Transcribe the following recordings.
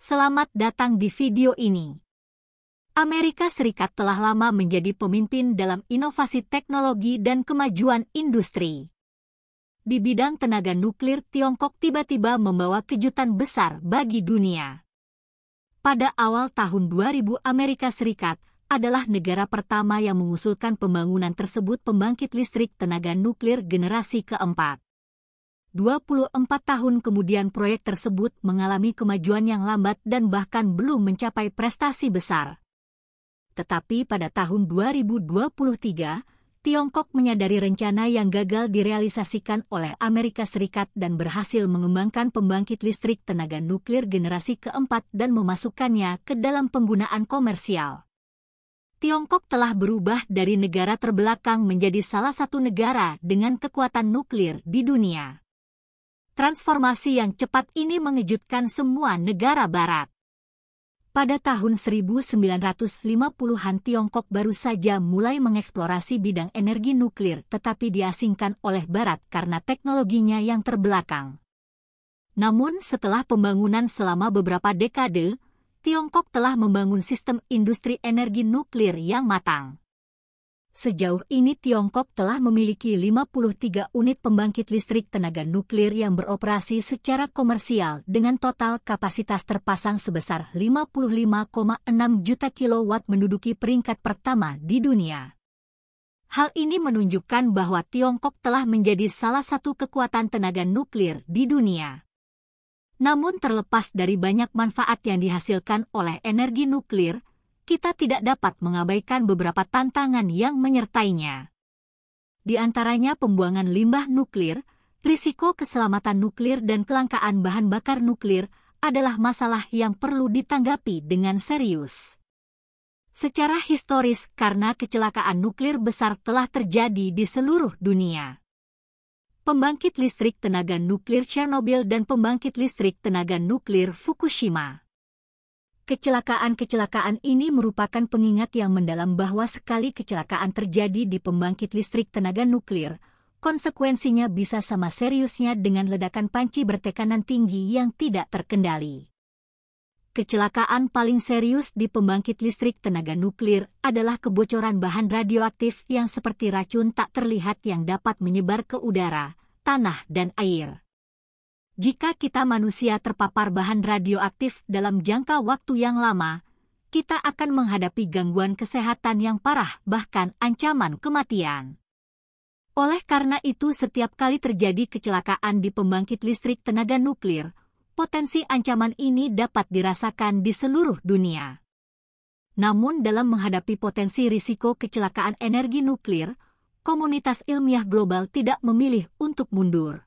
Selamat datang di video ini. Amerika Serikat telah lama menjadi pemimpin dalam inovasi teknologi dan kemajuan industri. Di bidang tenaga nuklir, Tiongkok tiba-tiba membawa kejutan besar bagi dunia. Pada awal tahun 2000, Amerika Serikat adalah negara pertama yang mengusulkan pembangunan tersebut pembangkit listrik tenaga nuklir generasi keempat. 24 tahun kemudian proyek tersebut mengalami kemajuan yang lambat dan bahkan belum mencapai prestasi besar. Tetapi pada tahun 2023, Tiongkok menyadari rencana yang gagal direalisasikan oleh Amerika Serikat dan berhasil mengembangkan pembangkit listrik tenaga nuklir generasi keempat dan memasukkannya ke dalam penggunaan komersial. Tiongkok telah berubah dari negara terbelakang menjadi salah satu negara dengan kekuatan nuklir di dunia. Transformasi yang cepat ini mengejutkan semua negara barat. Pada tahun 1950-an Tiongkok baru saja mulai mengeksplorasi bidang energi nuklir tetapi diasingkan oleh barat karena teknologinya yang terbelakang. Namun setelah pembangunan selama beberapa dekade, Tiongkok telah membangun sistem industri energi nuklir yang matang. Sejauh ini Tiongkok telah memiliki 53 unit pembangkit listrik tenaga nuklir yang beroperasi secara komersial dengan total kapasitas terpasang sebesar 55,6 juta kilowatt menduduki peringkat pertama di dunia. Hal ini menunjukkan bahwa Tiongkok telah menjadi salah satu kekuatan tenaga nuklir di dunia. Namun terlepas dari banyak manfaat yang dihasilkan oleh energi nuklir, kita tidak dapat mengabaikan beberapa tantangan yang menyertainya. Di antaranya pembuangan limbah nuklir, risiko keselamatan nuklir dan kelangkaan bahan bakar nuklir adalah masalah yang perlu ditanggapi dengan serius. Secara historis, karena kecelakaan nuklir besar telah terjadi di seluruh dunia. Pembangkit listrik tenaga nuklir Chernobyl dan pembangkit listrik tenaga nuklir Fukushima. Kecelakaan-kecelakaan ini merupakan pengingat yang mendalam bahwa sekali kecelakaan terjadi di pembangkit listrik tenaga nuklir, konsekuensinya bisa sama seriusnya dengan ledakan panci bertekanan tinggi yang tidak terkendali. Kecelakaan paling serius di pembangkit listrik tenaga nuklir adalah kebocoran bahan radioaktif yang seperti racun tak terlihat yang dapat menyebar ke udara, tanah, dan air. Jika kita manusia terpapar bahan radioaktif dalam jangka waktu yang lama, kita akan menghadapi gangguan kesehatan yang parah, bahkan ancaman kematian. Oleh karena itu, setiap kali terjadi kecelakaan di pembangkit listrik tenaga nuklir, potensi ancaman ini dapat dirasakan di seluruh dunia. Namun dalam menghadapi potensi risiko kecelakaan energi nuklir, komunitas ilmiah global tidak memilih untuk mundur,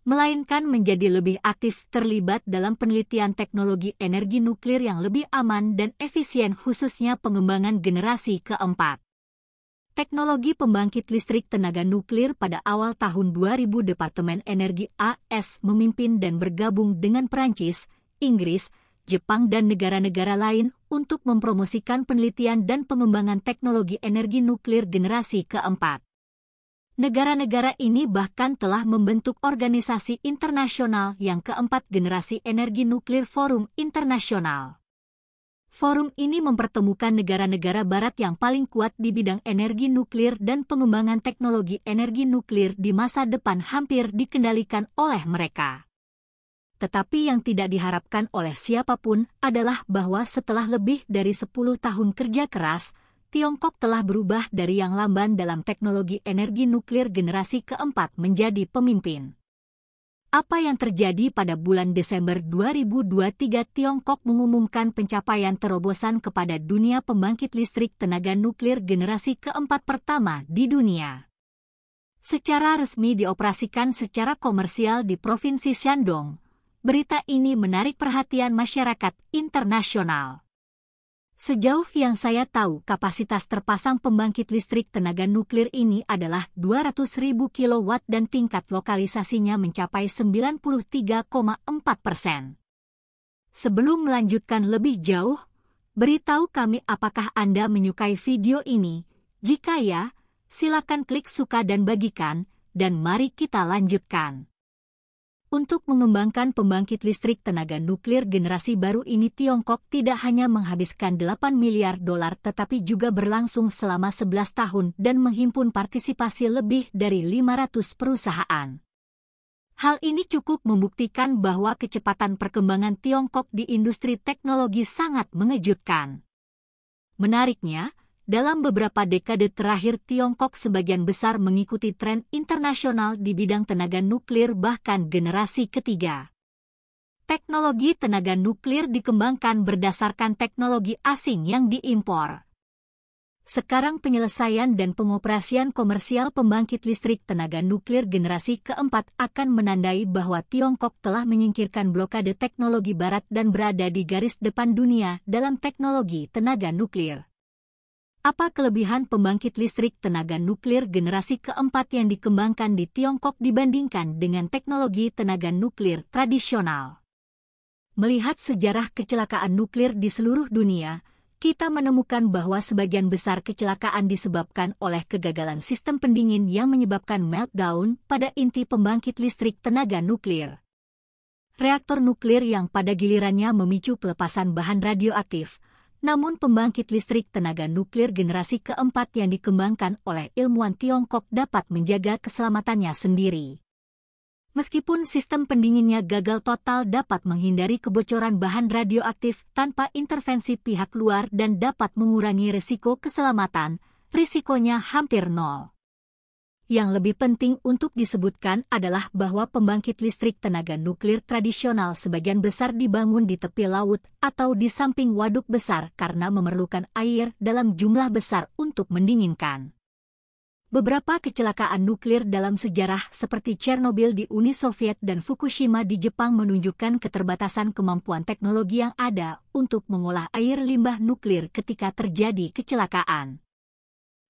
melainkan menjadi lebih aktif terlibat dalam penelitian teknologi energi nuklir yang lebih aman dan efisien, khususnya pengembangan generasi keempat. Teknologi pembangkit listrik tenaga nuklir pada awal tahun 2000 Departemen Energi AS memimpin dan bergabung dengan Perancis, Inggris, Jepang dan negara-negara lain untuk mempromosikan penelitian dan pengembangan teknologi energi nuklir generasi keempat. Negara-negara ini bahkan telah membentuk organisasi internasional yang keempat, Generasi Energi Nuklir Forum Internasional. Forum ini mempertemukan negara-negara barat yang paling kuat di bidang energi nuklir dan pengembangan teknologi energi nuklir di masa depan hampir dikendalikan oleh mereka. Tetapi yang tidak diharapkan oleh siapapun adalah bahwa setelah lebih dari 10 tahun kerja keras, Tiongkok telah berubah dari yang lamban dalam teknologi energi nuklir generasi keempat menjadi pemimpin. Apa yang terjadi pada bulan Desember 2023? Tiongkok mengumumkan pencapaian terobosan kepada dunia pembangkit listrik tenaga nuklir generasi keempat pertama di dunia. Secara resmi dioperasikan secara komersial di Provinsi Shandong, berita ini menarik perhatian masyarakat internasional. Sejauh yang saya tahu, kapasitas terpasang pembangkit listrik tenaga nuklir ini adalah 200.000 kilowatt dan tingkat lokalisasinya mencapai 93,4%. Sebelum melanjutkan lebih jauh, beritahu kami apakah Anda menyukai video ini. Jika ya, silakan klik suka dan bagikan, dan mari kita lanjutkan. Untuk mengembangkan pembangkit listrik tenaga nuklir generasi baru ini, Tiongkok tidak hanya menghabiskan 8 miliar dolar tetapi juga berlangsung selama 11 tahun dan menghimpun partisipasi lebih dari 500 perusahaan. Hal ini cukup membuktikan bahwa kecepatan perkembangan Tiongkok di industri teknologi sangat mengejutkan. Menariknya, dalam beberapa dekade terakhir Tiongkok sebagian besar mengikuti tren internasional di bidang tenaga nuklir bahkan generasi ketiga. Teknologi tenaga nuklir dikembangkan berdasarkan teknologi asing yang diimpor. Sekarang penyelesaian dan pengoperasian komersial pembangkit listrik tenaga nuklir generasi keempat akan menandai bahwa Tiongkok telah menyingkirkan blokade teknologi barat dan berada di garis depan dunia dalam teknologi tenaga nuklir. Apa kelebihan pembangkit listrik tenaga nuklir generasi keempat yang dikembangkan di Tiongkok dibandingkan dengan teknologi tenaga nuklir tradisional? Melihat sejarah kecelakaan nuklir di seluruh dunia, kita menemukan bahwa sebagian besar kecelakaan disebabkan oleh kegagalan sistem pendingin yang menyebabkan meltdown pada inti pembangkit listrik tenaga nuklir. Reaktor nuklir yang pada gilirannya memicu pelepasan bahan radioaktif. Namun pembangkit listrik tenaga nuklir generasi keempat yang dikembangkan oleh ilmuwan Tiongkok dapat menjaga keselamatannya sendiri. Meskipun sistem pendinginnya gagal total dapat menghindari kebocoran bahan radioaktif tanpa intervensi pihak luar dan dapat mengurangi risiko keselamatan, risikonya hampir nol. Yang lebih penting untuk disebutkan adalah bahwa pembangkit listrik tenaga nuklir tradisional sebagian besar dibangun di tepi laut atau di samping waduk besar karena memerlukan air dalam jumlah besar untuk mendinginkan. Beberapa kecelakaan nuklir dalam sejarah seperti Chernobyl di Uni Soviet dan Fukushima di Jepang menunjukkan keterbatasan kemampuan teknologi yang ada untuk mengolah air limbah nuklir ketika terjadi kecelakaan.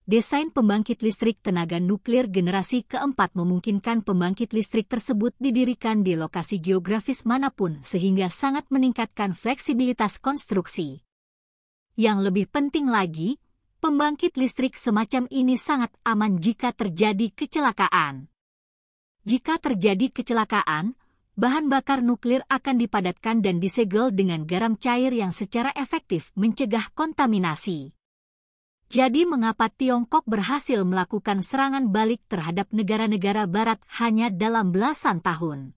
Desain pembangkit listrik tenaga nuklir generasi keempat memungkinkan pembangkit listrik tersebut didirikan di lokasi geografis manapun sehingga sangat meningkatkan fleksibilitas konstruksi. Yang lebih penting lagi, pembangkit listrik semacam ini sangat aman jika terjadi kecelakaan. Jika terjadi kecelakaan, bahan bakar nuklir akan dipadatkan dan disegel dengan garam cair yang secara efektif mencegah kontaminasi. Jadi mengapa Tiongkok berhasil melakukan serangan balik terhadap negara-negara barat hanya dalam belasan tahun?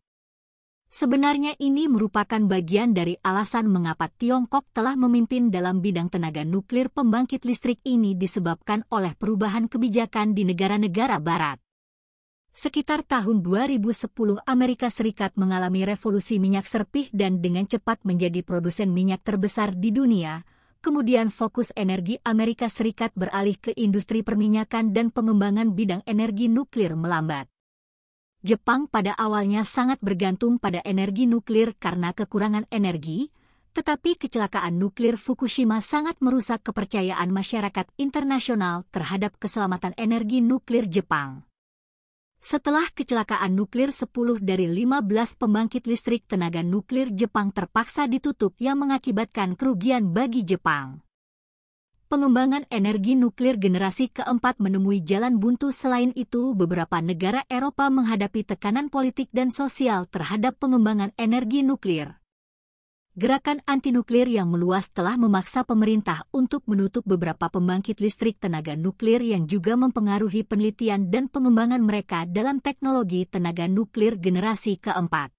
Sebenarnya ini merupakan bagian dari alasan mengapa Tiongkok telah memimpin dalam bidang tenaga nuklir pembangkit listrik ini disebabkan oleh perubahan kebijakan di negara-negara barat. Sekitar tahun 2010 Amerika Serikat mengalami revolusi minyak serpih dan dengan cepat menjadi produsen minyak terbesar di dunia. Kemudian fokus energi Amerika Serikat beralih ke industri perminyakan dan pengembangan bidang energi nuklir melambat. Jepang pada awalnya sangat bergantung pada energi nuklir karena kekurangan energi, tetapi kecelakaan nuklir Fukushima sangat merusak kepercayaan masyarakat internasional terhadap keselamatan energi nuklir Jepang. Setelah kecelakaan nuklir 10 dari 15 pembangkit listrik tenaga nuklir Jepang terpaksa ditutup yang mengakibatkan kerugian bagi Jepang. Pengembangan energi nuklir generasi keempat menemui jalan buntu. Selain itu, beberapa negara Eropa menghadapi tekanan politik dan sosial terhadap pengembangan energi nuklir. Gerakan anti-nuklir yang meluas telah memaksa pemerintah untuk menutup beberapa pembangkit listrik tenaga nuklir yang juga mempengaruhi penelitian dan pengembangan mereka dalam teknologi tenaga nuklir generasi keempat.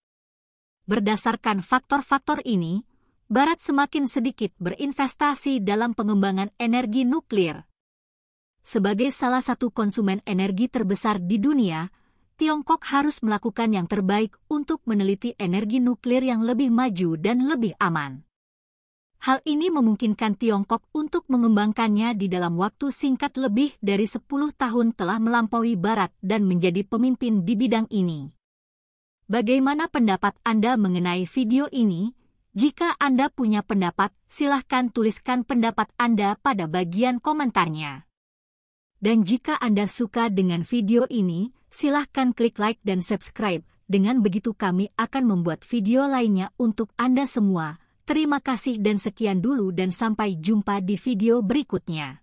Berdasarkan faktor-faktor ini, Barat semakin sedikit berinvestasi dalam pengembangan energi nuklir. Sebagai salah satu konsumen energi terbesar di dunia, Tiongkok harus melakukan yang terbaik untuk meneliti energi nuklir yang lebih maju dan lebih aman. Hal ini memungkinkan Tiongkok untuk mengembangkannya di dalam waktu singkat. Lebih dari 10 tahun telah melampaui Barat dan menjadi pemimpin di bidang ini. Bagaimana pendapat Anda mengenai video ini? Jika Anda punya pendapat, silahkan tuliskan pendapat Anda pada bagian komentarnya. Dan jika Anda suka dengan video ini, silahkan klik like dan subscribe. Dengan begitu kami akan membuat video lainnya untuk Anda semua. Terima kasih dan sekian dulu dan sampai jumpa di video berikutnya.